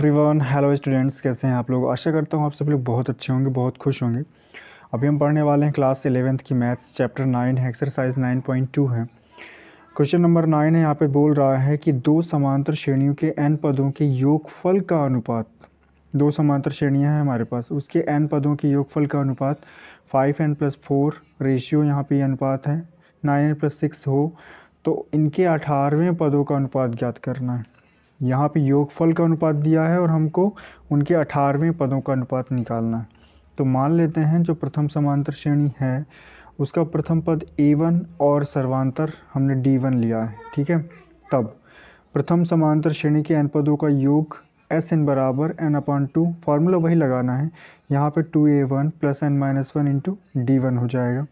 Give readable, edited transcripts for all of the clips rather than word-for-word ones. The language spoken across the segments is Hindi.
एवरीवन, हेलो स्टूडेंट्स, कैसे हैं आप लोग। आशा करता हूँ आप सब लोग बहुत अच्छे होंगे, बहुत खुश होंगे। अभी हम पढ़ने वाले हैं क्लास 11th की मैथ्स, चैप्टर 9 है, एक्सरसाइज 9.2 है। क्वेश्चन नंबर 9 है। यहाँ पे बोल रहा है कि दो समांतर श्रेणियों के n पदों के योगफल का अनुपात, दो समांतर श्रेणियाँ हैं हमारे पास, उसके n पदों के योगफल का अनुपात 5n+4 रेशियो, यहाँ पे अनुपात है 9n+6 हो तो इनके 18वें पदों का अनुपात ज्ञात करना है। यहाँ पे योगफल का अनुपात दिया है और हमको उनके 18वें पदों का अनुपात निकालना है। तो मान लेते हैं जो प्रथम समांतर श्रेणी है उसका प्रथम पद a1 और सर्वांतर हमने d1 लिया है, ठीक है। तब प्रथम समांतर श्रेणी के n पदों का योग Sn बराबर n/2, फार्मूला वही लगाना है। यहाँ पे 2a1 + n-1 इंटू d1 हो जाएगा।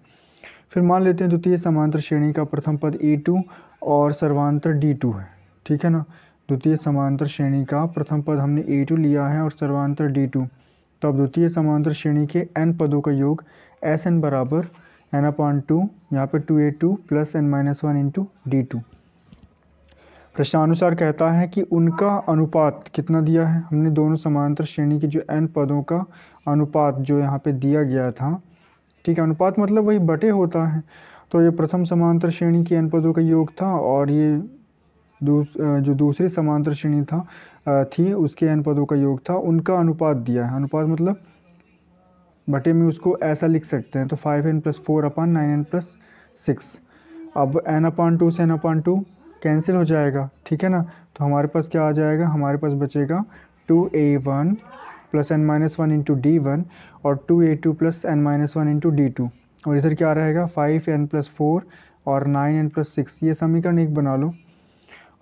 फिर मान लेते हैं द्वितीय समांतर श्रेणी का प्रथम पद a2 और सर्वांतर d2 है, ठीक है ना। द्वितीय समांतर श्रेणी का प्रथम पद हमने a2 लिया है और सर्वांतर d2। तो अब द्वितीय समांतर श्रेणी के n पदों का योग Sn बराबर n/2, यहाँ पे 2a2 + n-1 इंटू d2। प्रश्नानुसार कहता है कि उनका अनुपात कितना दिया है। हमने दोनों समांतर श्रेणी के जो n पदों का अनुपात जो यहाँ पे दिया गया था, ठीक है। अनुपात मतलब वही बटे होता है। तो ये प्रथम समांतर श्रेणी के n पदों का योग था और ये जो दूसरी समांतर श्रेणी थी उसके n पदों का योग था, उनका अनुपात दिया है। अनुपात मतलब बटे में उसको ऐसा लिख सकते हैं, तो 5n+4/9n+6। अब n/2 से n/2 कैंसिल हो जाएगा, ठीक है ना। तो हमारे पास क्या आ जाएगा, हमारे पास बचेगा 2a1 + n-1 इंटू d1 और 2a2 + n-1 इंटू d2। और इधर क्या रहेगा 5n+4 और 9n+6। ये समीकरण एक बना लो।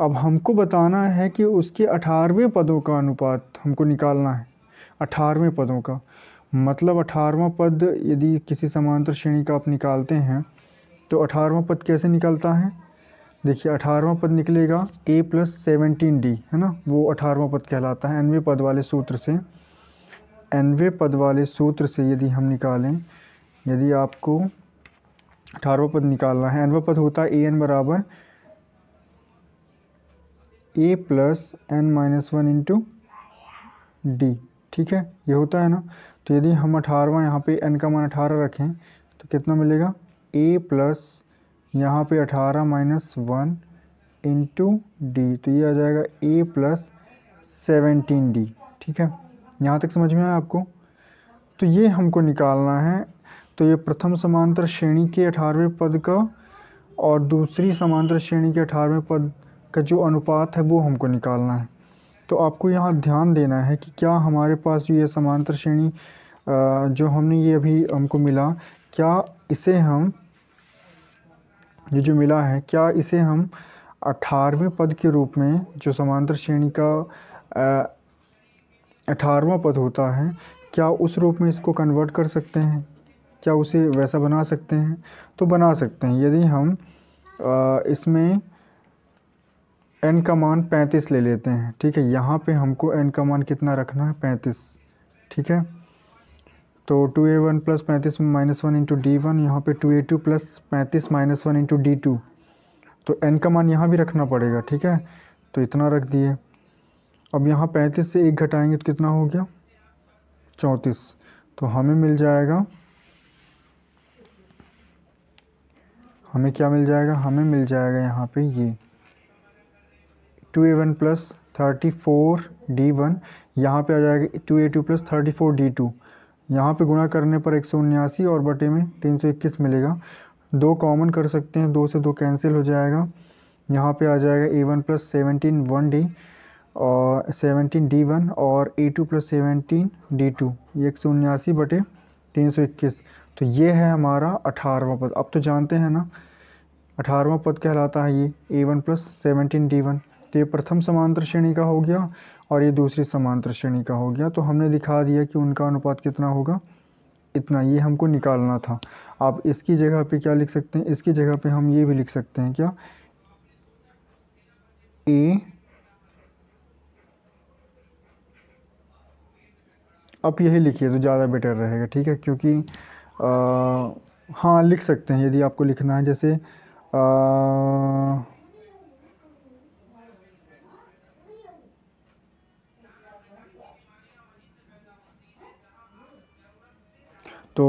अब हमको बताना है कि उसके 18वें पदों का अनुपात हमको निकालना है। 18वें पदों का मतलब 18वां पद यदि किसी समांतर श्रेणी का आप निकालते हैं तो 18वां पद कैसे निकलता है। देखिए 18वां पद निकलेगा a + 17d, है ना, वो 18वां पद कहलाता है। nवें पद वाले सूत्र से, nवें पद वाले सूत्र से यदि हम निकालें, यदि आपको 18वां पद निकालना है, nवां पद होता है an बराबर a + n-1 इंटू d, ठीक है, ये होता है ना। तो यदि हम 18वां यहाँ पे n का मान 18 रखें तो कितना मिलेगा a + यहाँ पे 18 - 1 इंटू d, तो ये आ जाएगा a + 17d, ठीक है। यहाँ तक समझ में आया आपको। तो ये हमको निकालना है। तो ये प्रथम समांतर श्रेणी के 18वें पद का और दूसरी समांतर श्रेणी के 18वें पद का जो अनुपात है वो हमको निकालना है। तो आपको यहाँ ध्यान देना है कि क्या हमारे पास ये समांतर श्रेणी जो हमने ये अभी हमको मिला, क्या इसे हम ये जो मिला है, क्या इसे हम 18वें पद के रूप में, जो समांतर श्रेणी का 18वां पद होता है, क्या उस रूप में इसको कन्वर्ट कर सकते हैं, क्या उसे वैसा बना सकते हैं। तो बना सकते हैं। यदि हम इसमें n का मान 35 ले लेते हैं, ठीक है। यहाँ पे हमको n का मान कितना रखना है 35, ठीक है। तो 2a1 + 35 - 1 इंटू d1, यहाँ पे 2a2 + 35 - 1 इंटू d2। तो n का मान यहाँ भी रखना पड़ेगा, ठीक है। तो इतना रख दिए। अब यहाँ 35 से 1 घटाएंगे तो कितना हो गया 34। तो हमें मिल जाएगा, हमें क्या मिल जाएगा, हमें मिल जाएगा यहाँ पे ये 2a1 + 34d1, यहाँ पे आ जाएगा 2a2 + 34d2। यहाँ पे गुणा करने पर 179 और बटे में 321 मिलेगा। 2 कॉमन कर सकते हैं, 2 से 2 कैंसिल हो जाएगा। यहाँ पे आ जाएगा a1 + 17 1d और 17d1 और a2 + 17 d2, ये 179 बटे 321। तो ये है हमारा 18वां पद। अब तो जानते हैं ना 18वां पद कहलाता है ये a1 + 17 d1। तो ये प्रथम समांतर श्रेणी का हो गया और ये दूसरी समांतर श्रेणी का हो गया। तो हमने दिखा दिया कि उनका अनुपात कितना होगा, इतना। ये हमको निकालना था। आप इसकी जगह पे क्या लिख सकते हैं, इसकी जगह पे हम ये भी लिख सकते हैं, क्या a, आप यही लिखिए तो ज़्यादा बेटर रहेगा, ठीक है। क्योंकि हाँ लिख सकते हैं यदि आपको लिखना है, जैसे तो